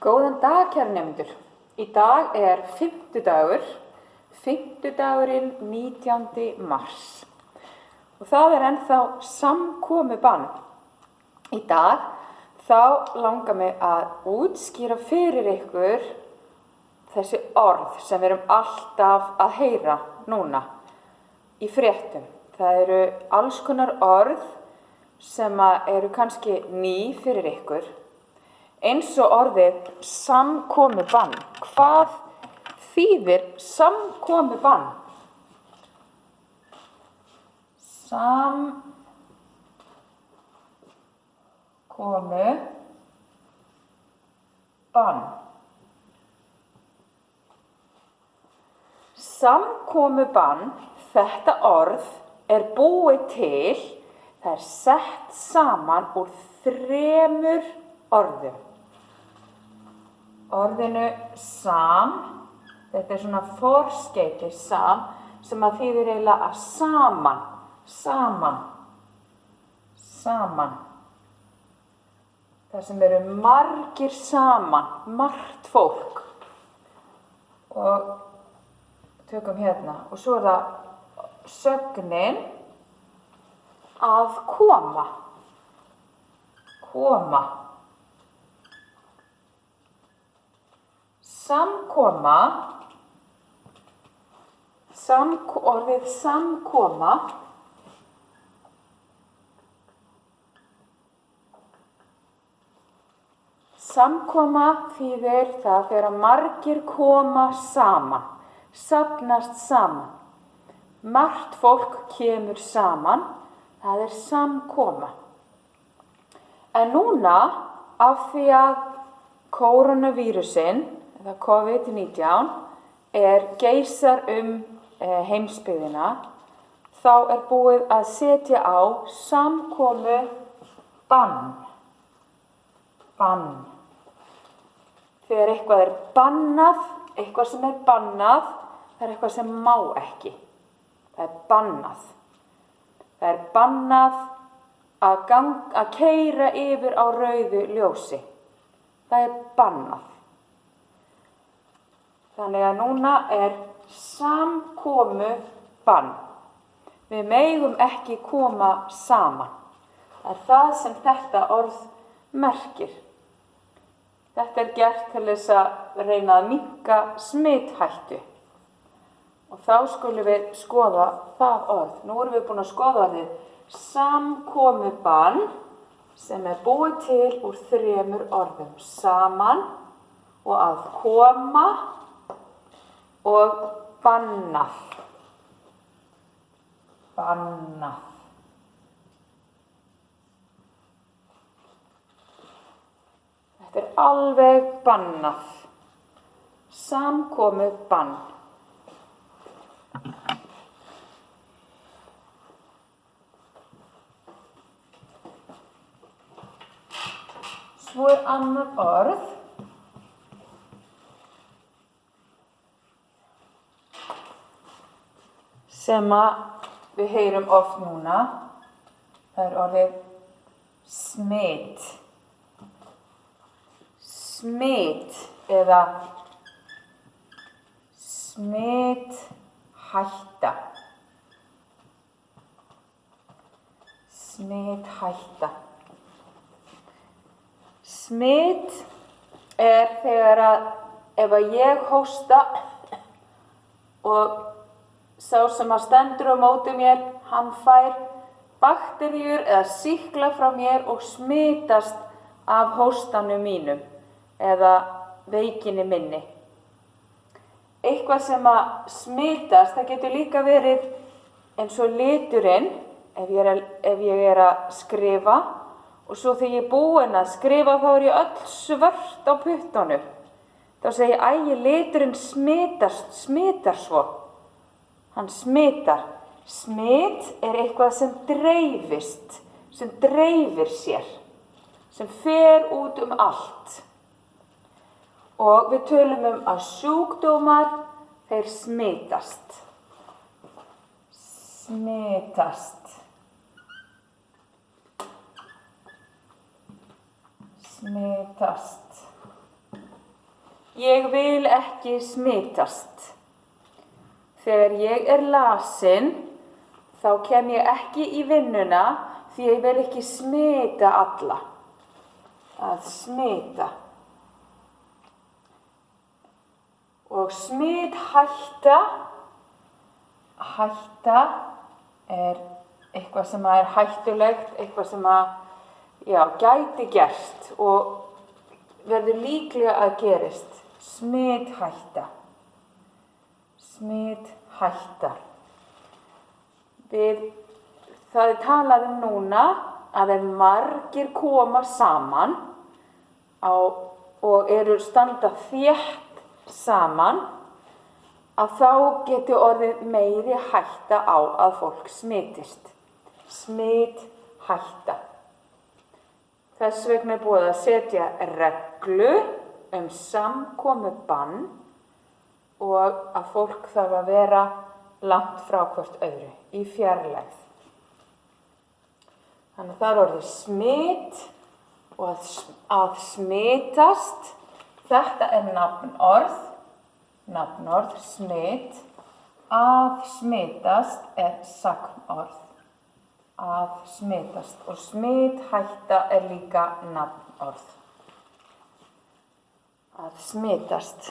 Góðan dag, kæru nemendur. Í dag er fimmtudagurinn 19. mars. Og það er ennþá samkomubann. Í dag þá langar mig að útskýra fyrir ykkur þessi orð sem við erum alltaf að heyra núna í fréttum. Það eru alls konar orð sem eru kannski ný fyrir ykkur. Eins og orðið samkomubann. Hvað þýðir samkomubann? Samkomubann. Samkomubann, þetta orð er búið til, það er sett saman úr 3 orðum. Orðinu sam, þetta er svona forskeyti sam, sem að þýðir eiginlega að saman. Það sem eru margir saman, margt fólk. Og tökum hérna, og svo er það sögnin að koma. Samkoma, orðið samkoma þýðir það þegar margir koma saman, safnast saman. Margt fólk kemur saman, það er samkoma. En núna, af því að kórónuvírusinn, eða COVID-19, geisar heimsbyggðina, þá er búið að setja á samkomubann. Þegar eitthvað er bannað, eitthvað sem er bannað, það er eitthvað sem má ekki. Það er bannað. Það er bannað að keyra yfir á rauðu ljósi. Það er bannað. Þannig að núna er samkomubann. Við megum ekki koma saman. Það er það sem þetta orð merkir. Þetta er gert til þess að reyna að minnka smithættu. Og þá skulum við skoða það orð. Nú erum við búin að skoða orðið samkomubann, sem er búið til úr 3 orðum. Saman og að koma og bannað. Þetta er alveg bannað. Samkomubann. Svo er annað orð sem við heyrum oft núna. Það er orðið smit. Smit eða smithætta. Smit þegar ef ég hósta og sá sem stendur á móti mér, hann fær bakteríur eða sýkla frá mér og smitast af hóstanum mínum eða veikinni minni. Eitthvað sem að smitast, það getur líka verið eins og liturinn, ef ég er að skrifa, og svo þegar ég er búin að skrifa þá er ég öll svört á puttunum. Þá segi ég, liturinn smitar svo. Hann smitar. Smit er eitthvað sem dreifist, sem dreifir sér, sem fer út allt. Og við tölum að sjúkdómar, þeir smitast. smitast. Ég vil ekki smitast. Þegar ég lasin, þá kem ég ekki í vinnuna því ég vil ekki smita alla. Að smita. Og smithætta, hætta eitthvað sem hættulegt, eitthvað sem gæti gerst og verður líklega að gerist. Smithætta. Smithætta. Það talað núna að ef margir koma saman og eru standa þétt saman, að þá geti orðið meiri hætta á að fólk smitist. Smithætta. Þess vegna búið að setja reglu samkomubann og að fólk þarf að vera langt frá hvort öðru, í fjarlægð. Þannig að það orðið smit og að smitast, þetta nafnorð, smit. Að smitast sagnorð, að smitast. Og smithætta líka nafnorð. Að smitast.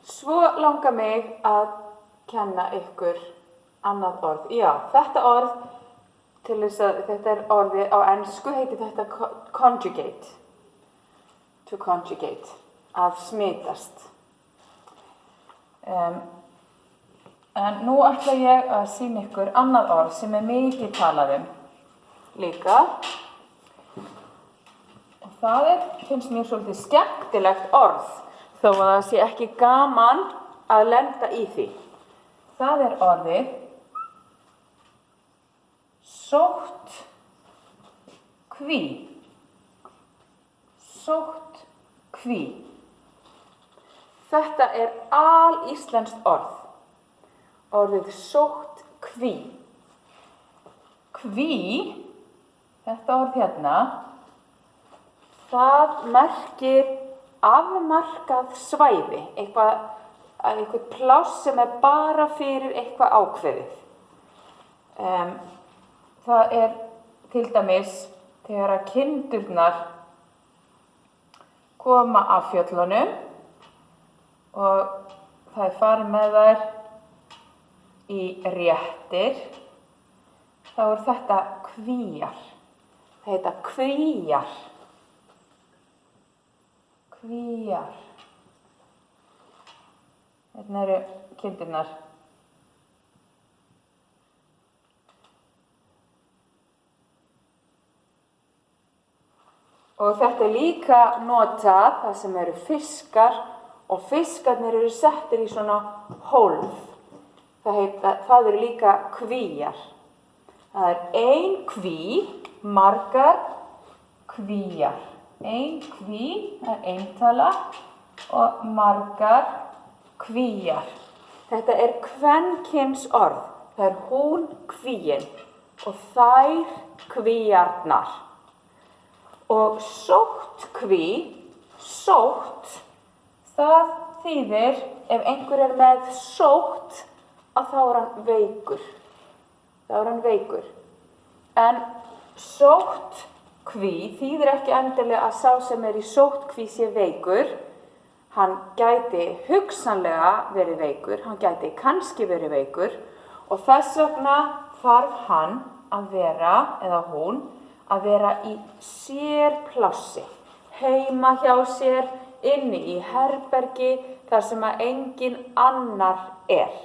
Svo langar mig að kenna ykkur annað orð. Já, þetta orð, þetta orðið á ensku heitir þetta conjugate. To conjugate, að smitast. En nú ætla ég að sýna ykkur annað orð sem mikið talað líka. Og það finnst mér svolítið skemmtilegt orð, þó að það sé ekki gaman að lenda í því. Það orðið sóttkví. Sóttkví. Þetta alíslenskt orð. Orðið sóttkví. Kví, þetta orð hérna, það merkir afmarkað svæði, eitthvað pláss sem bara fyrir eitthvað ákveðið. Það til dæmis þegar að kindurnar koma af fjöllunum og það farið með þær í réttir, þá þetta kvíar. Það heita kvíar. Kvíar. Hérna eru kindurnar. Og þetta líka notað það sem eru fiskar og fiskarnir eru settir í svona hólf. Það eru líka kvíar. Það ein kví, margar kvíar. Ein kví, það eintala og margar kvíar. Þetta kvenkyns orð. Það hún kvíin og þær kvíarnar. Og sóttkví, sótt, það þýðir ef einhver með sótt að þá hann veikur. En sóttkví þýðir ekki endilega að sá sem í sóttkví sé veikur. Hann gæti hugsanlega verið veikur, hann gæti kannski verið veikur og þess vegna þarf hann að vera, eða hún, að vera í sérplássi, heima hjá sér, inni í herbergi, þar sem að engin annar er.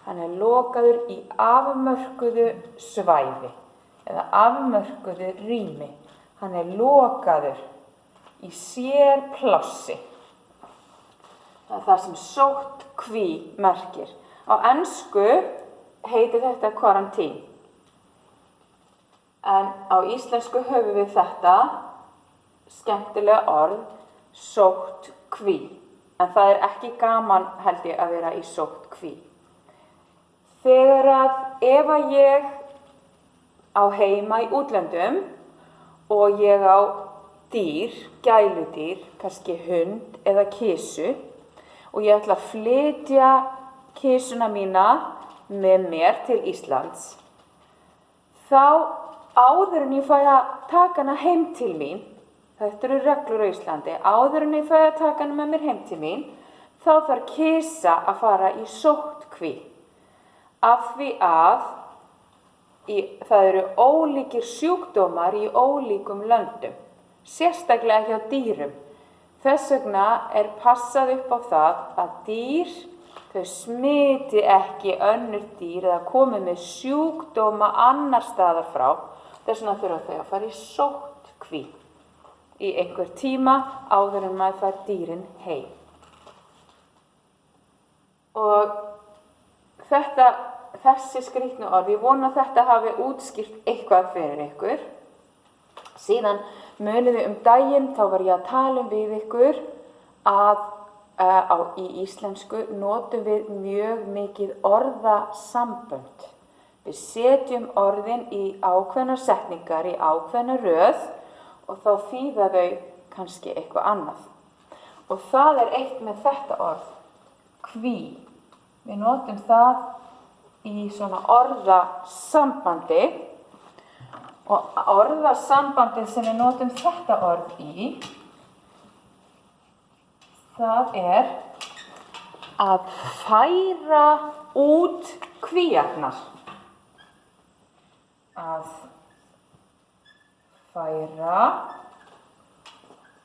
Hann lokaður í afmörkuðu svæði, eða afmörkuðu rými. Hann lokaður í sérplássi. Það það sem sóttkví merkir. Á ensku heitir þetta quarantine. En á íslensku höfum við þetta skemmtilega orð, sóttkví. En það ekki gaman, held ég, að vera í sóttkví. Ef ég á heima í útlöndum og ég á dýr, gæludýr, kannski hund eða kisu og ég ætla að flytja kisuna mína með mér til Íslands, þá áður en ég fæ að taka hana heim til mín, þetta eru reglur á Íslandi, áður en ég fæ að taka hana með mér heim til mín, þá þarf kisa að fara í sóttkví. Af því að það eru ólíkir sjúkdómar í ólíkum löndum, sérstaklega hjá dýrum. Þess vegna er passað upp á það að dýr, þau smiti ekki önnur dýr eða komi með sjúkdóma annar staðar frá. Þess vegna þurfa þau að fara í sóttkví í einhver tíma áður en maður fær dýrin heim. Og þessi skrýtnu orð, ég vona að þetta hafi útskýrt eitthvað fyrir ykkur. Síðan munið þið daginn, þá var ég að tala við ykkur að í íslensku notum við mjög mikið orðasambönd. Við setjum orðin í ákveðnar setningar, í ákveðna röð og þá þýða þau kannski eitthvað annað. Og það er eitt með þetta orð, hví. Við notum það í svona orðasambandi og orðasambandið sem við notum þetta orð í, það er að færa út kvíarnar. Að færa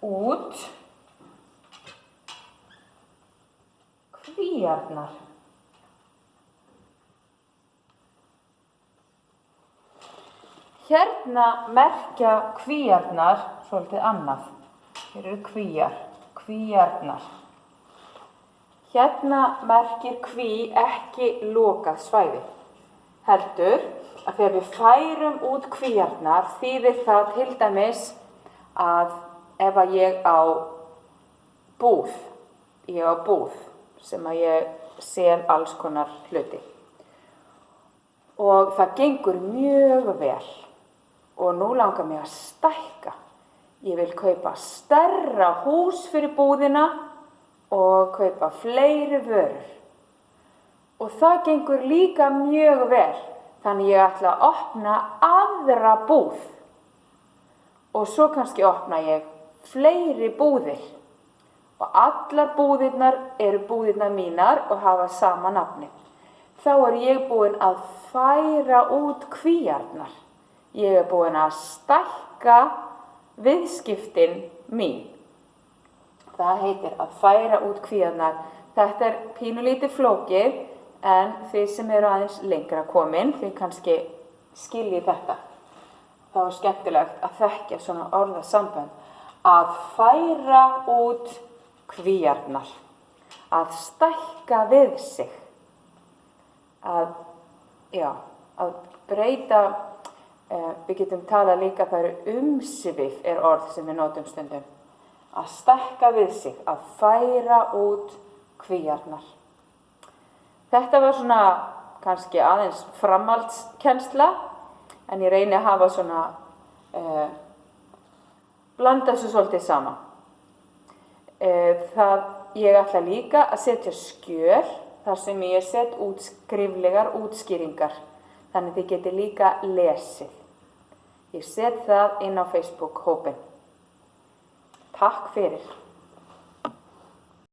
út kvíarnar. Hérna merkja kvíarnar svolítið annað. Hér eru kvíarnar. Hérna merkir kví ekki lokað svæði. Heldur að þegar við færum út kvíarnar þýðir það til dæmis að ef að ég á búð sem að ég sel alls konar hluti. Og það gengur mjög vel. Og nú langar mig að stækka. Ég vil kaupa stærra hús fyrir búðina og kaupa fleiri vörur. Og það gengur líka mjög vel. Þannig ég ætla að opna aðra búð. Og svo kannski opna ég fleiri búðir. Og allar búðirnar eru búðirnar mínar og hafa sama nafni. Þá er ég búin að færa út kvíarnar. Ég er búin að stækka viðskiptin mín. Það heitir að færa út kvíarnar. Þetta er pínulítið flókið, en þið sem eru aðeins lengra komin, þið kannski skiljið þetta. Það var skemmtilegt að þekkja svona orðasambönd. Að færa út kvíarnar. Að stækka við sig. Að breyta. Við getum talað líka, það eru umsvif er orð sem við notum stundum. Að stækka við sig, að færa út kvíarnar. Þetta var svona kannski aðeins framhaldskennsla, en ég reyni að hafa svona, blanda þessu svolítið saman. Ég ætla líka að setja skjöl þar sem ég set skriflegar útskýringar, þannig þið getið líka lesið. Ég set það inn á Facebook-hópinn. Takk fyrir.